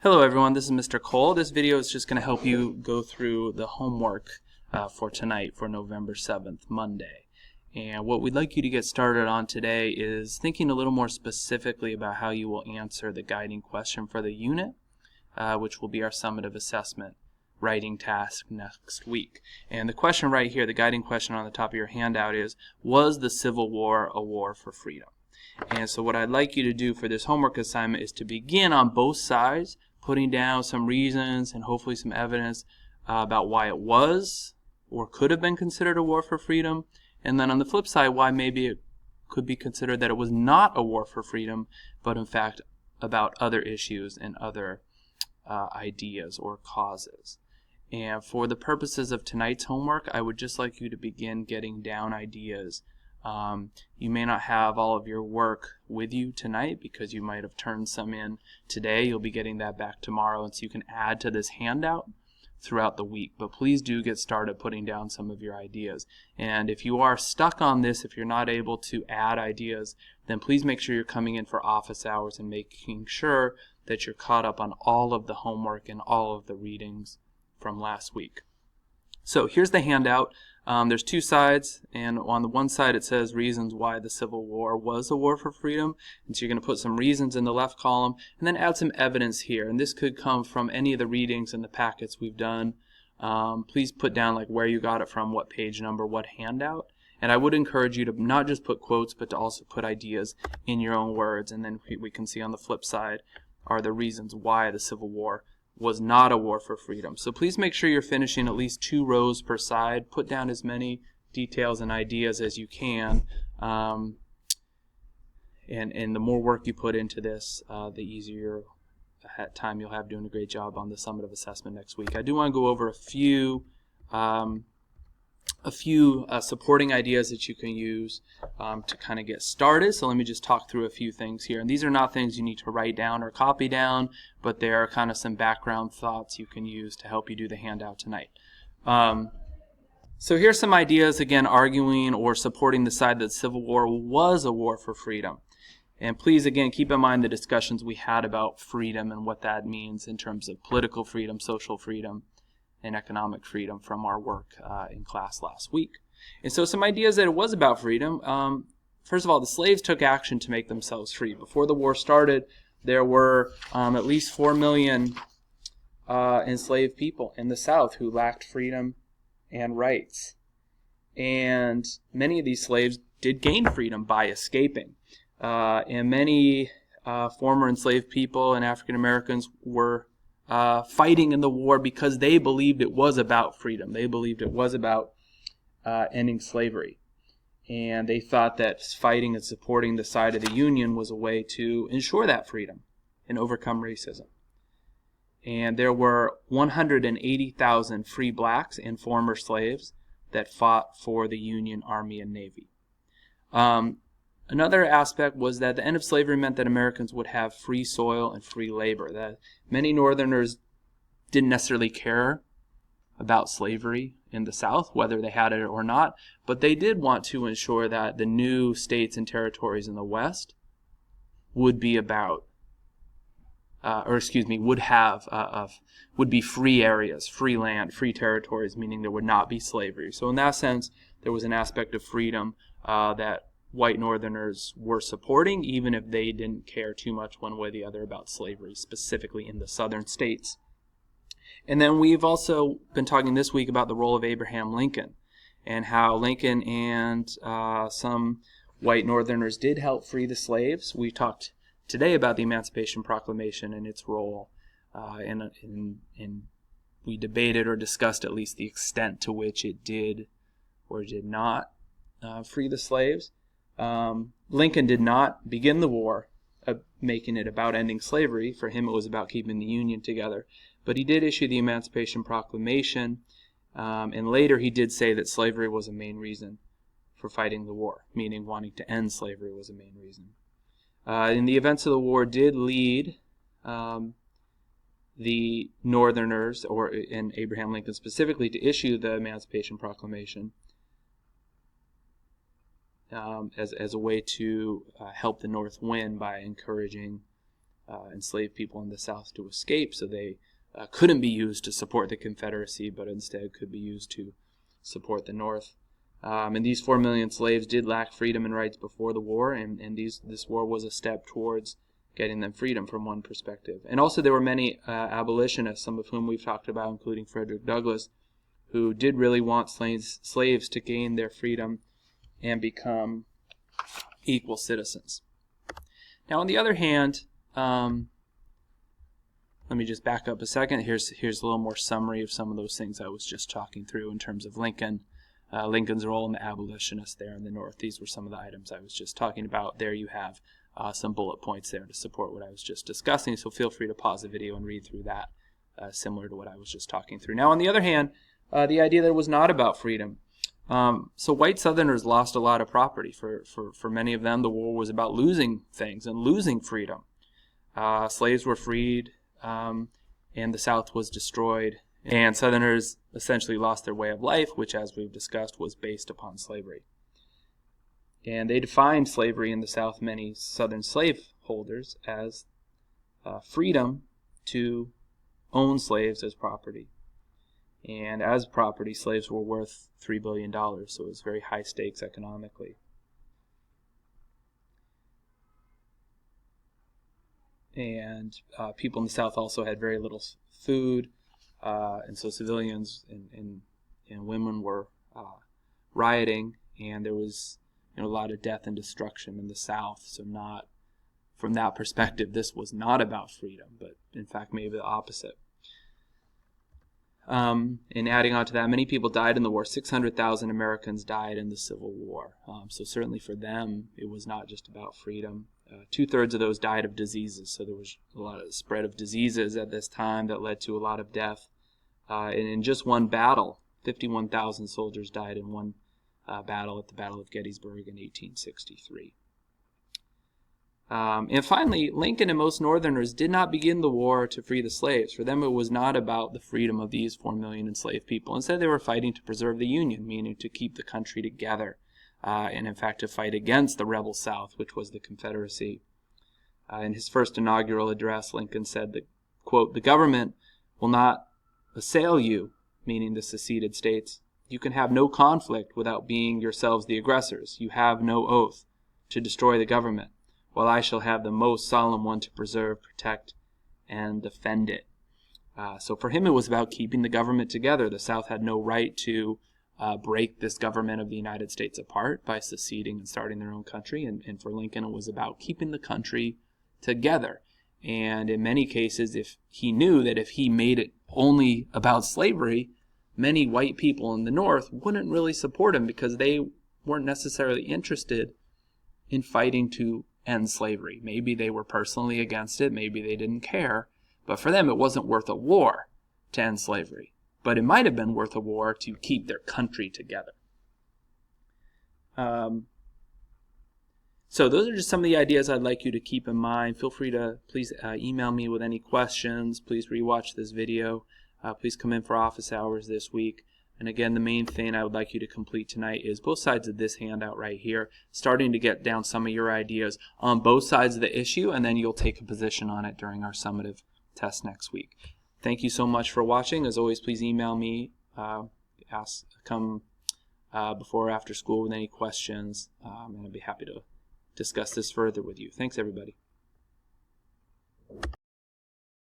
Hello everyone, this is Mr. Cole. This video is just going to help you go through the homework for tonight for November 7th, Monday. And what we'd like you to get started on today is thinking a little more specifically about how you will answer the guiding question for the unit, which will be our summative assessment writing task next week. And the question right here, the guiding question on the top of your handout is, was the Civil War a war for freedom? And so what I'd like you to do for this homework assignment is to begin on both sides, putting down some reasons and hopefully some evidence about why it was or could have been considered a war for freedom. And then on the flip side, why maybe it could be considered that it was not a war for freedom, but in fact about other issues and other ideas or causes. And for the purposes of tonight's homework, I would just like you to begin getting down ideas. You may not have all of your work with you tonight because you might have turned some in today. You'll be getting that back tomorrow, and so you can add to this handout throughout the week. But please do get started putting down some of your ideas. And if you are stuck on this, if you're not able to add ideas, then please make sure you're coming in for office hours and making sure that you're caught up on all of the homework and all of the readings from last week. So here's the handout. There's two sides, and on the one side it says reasons why the Civil War was a war for freedom. And so you're going to put some reasons in the left column and then add some evidence here. And this could come from any of the readings and the packets we've done. Please put down like where you got it from, what page number, what handout. And I would encourage you to not just put quotes, but to also put ideas in your own words. And then we can see on the flip side are the reasons why the Civil War was not a war for freedom. So please make sure you're finishing at least 2 rows per side. Put down as many details and ideas as you can. And the more work you put into this, the easier time you'll have doing a great job on the summative assessment next week. I do want to go over a few supporting ideas that you can use to kind of get started. So let me just talk through a few things here. And these are not things you need to write down or copy down, but they are kind of some background thoughts you can use to help you do the handout tonight. So here's some ideas, again, arguing or supporting the side that the Civil War was a war for freedom. And please, again, keep in mind the discussions we had about freedom and what that means in terms of political freedom, social freedom, and economic freedom from our work in class last week. And so some ideas that it was about freedom. First of all, the slaves took action to make themselves free. Before the war started, there were at least 4 million enslaved people in the South who lacked freedom and rights. And many of these slaves did gain freedom by escaping. And many former enslaved people and African Americans were fighting in the war because they believed it was about freedom. They believed it was about ending slavery. And they thought that fighting and supporting the side of the Union was a way to ensure that freedom and overcome racism. And there were 180,000 free blacks and former slaves that fought for the Union Army and Navy. Another aspect was that the end of slavery meant that Americans would have free soil and free labor. That many Northerners didn't necessarily care about slavery in the South, whether they had it or not, but they did want to ensure that the new states and territories in the West would be about, would be free areas, free land, free territories, meaning there would not be slavery. So in that sense, there was an aspect of freedom that white Northerners were supporting, even if they didn't care too much one way or the other about slavery, specifically in the southern states. And then we've also been talking this week about the role of Abraham Lincoln and how Lincoln and some white Northerners did help free the slaves. We talked today about the Emancipation Proclamation and its role, and we debated or discussed at least the extent to which it did or did not free the slaves. Lincoln did not begin the war making it about ending slavery. For him, it was about keeping the Union together. But he did issue the Emancipation Proclamation, and later he did say that slavery was a main reason for fighting the war, meaning wanting to end slavery was a main reason. And the events of the war did lead the Northerners, and Abraham Lincoln specifically, to issue the Emancipation Proclamation as a way to help the North win by encouraging enslaved people in the South to escape, so they couldn't be used to support the Confederacy, but instead could be used to support the North. And these 4 million slaves did lack freedom and rights before the war, and this war was a step towards getting them freedom from one perspective. And also there were many abolitionists, some of whom we've talked about, including Frederick Douglass, who did really want slaves to gain their freedom and become equal citizens. Now, on the other hand, let me just back up a second. Here's a little more summary of some of those things I was just talking through in terms of Lincoln's role in the abolitionists there in the North. These were some of the items I was just talking about. There you have some bullet points there to support what I was just discussing, so feel free to pause the video and read through that, similar to what I was just talking through. Now, on the other hand, the idea that it was not about freedom. So white Southerners lost a lot of property. For many of them, the war was about losing things and losing freedom. Slaves were freed, and the South was destroyed, and Southerners essentially lost their way of life, which, as we've discussed, was based upon slavery. And they defined slavery in the South, many Southern slaveholders, as freedom to own slaves as property. And as property, slaves were worth $3 billion, so it was very high stakes economically. And people in the South also had very little food, and so civilians and women were rioting, and there was a lot of death and destruction in the South. So not from that perspective, this was not about freedom, but in fact maybe the opposite. And adding on to that, many people died in the war. 600,000 Americans died in the Civil War. So certainly for them, it was not just about freedom. 2/3 of those died of diseases, so there was a lot of spread of diseases at this time that led to a lot of death. And in just one battle, 51,000 soldiers died in one battle at the Battle of Gettysburg in 1863. And finally, Lincoln and most Northerners did not begin the war to free the slaves. For them, it was not about the freedom of these 4 million enslaved people. Instead, they were fighting to preserve the Union, meaning to keep the country together, and in fact to fight against the rebel South, which was the Confederacy. In his first inaugural address, Lincoln said that, quote, "The government will not assail you," meaning the seceded states. "You can have no conflict without being yourselves the aggressors. You have no oath to destroy the government, while I shall have the most solemn one to preserve, protect, and defend it." So for him, it was about keeping the government together. The South had no right to break this government of the United States apart by seceding and starting their own country. And for Lincoln, it was about keeping the country together. And in many cases, if he knew that if he made it only about slavery, many white people in the North wouldn't really support him because they weren't necessarily interested in fighting to end slavery. Maybe they were personally against it, maybe they didn't care, but for them it wasn't worth a war to end slavery. But it might have been worth a war to keep their country together. So those are just some of the ideas I'd like you to keep in mind. Feel free to please email me with any questions. Please rewatch this video. Please come in for office hours this week. And again, the main thing I would like you to complete tonight is both sides of this handout right here, starting to get down some of your ideas on both sides of the issue, and then you'll take a position on it during our summative test next week. Thank you so much for watching. As always, please email me, come before or after school with any questions, and I'd be happy to discuss this further with you. Thanks, everybody.